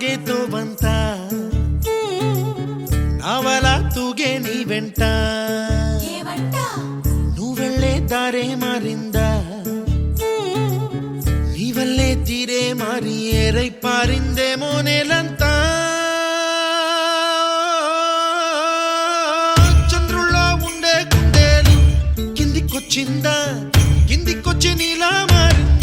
ಸಾಗೇತೋ ಬಂತ ನಾವಲ ತೂಗೆ ನೀ వెంట నువ్వెళ్ళే దారే మారింద నీ వల్లే తీరే మారి ఏరై పారిందేమో నేలంతా చంద్రుల్లో ఉండే గుండెలు కిందికొచ్చిందా కిందికొచ్చి నీలా మారిందా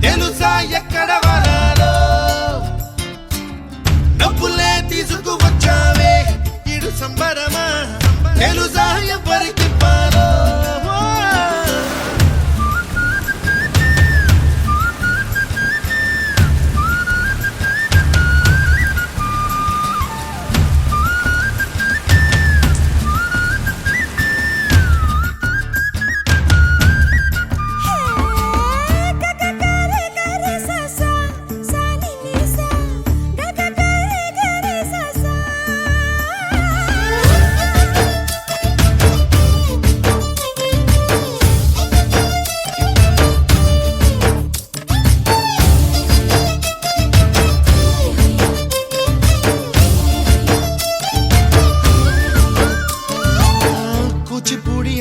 తెలుసా ఎక్కడ వనాలో డబ్బులే తీసుకువచ్చావే ఇడు సంబరమా తెలుసా ఎవరికి పాలో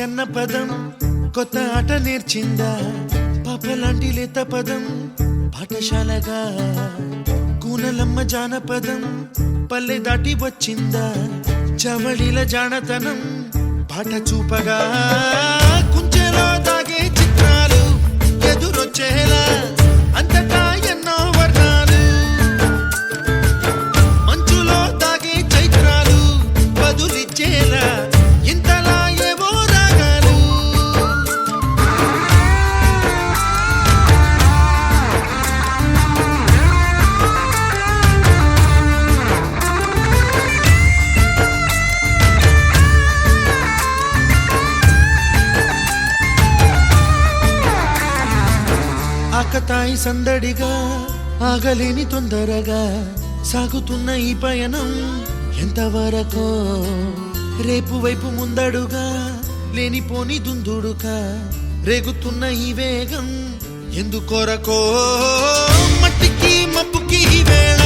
అన్న పదం కొత్త ఆట నేర్చిందా పాపలాంటి లేత పదం పాఠశాలగా కూనలమ్మ జానపదం పల్లె దాటి వచ్చిందా చవళిల జానతనం పాట చూపగా కుంచెలో దాగే చిత్రాలు ఎదురొచ్చేలా అంతటా ఎన్నో వర్ణాలు మంచులో దాగే చైత్రాలు బదులిచ్చేలా ఆకతాయి సందడిగా ఆగలేని తొందరగా సాగుతున్న ఈ పయనం ఎంతవరకో రేపు వైపు ముందడుగా లేనిపోని దుందుడుగా రేగుతున్న ఈ వేగం ఎందుకొరకో మట్టికి మబ్బుకి ఈ వేళ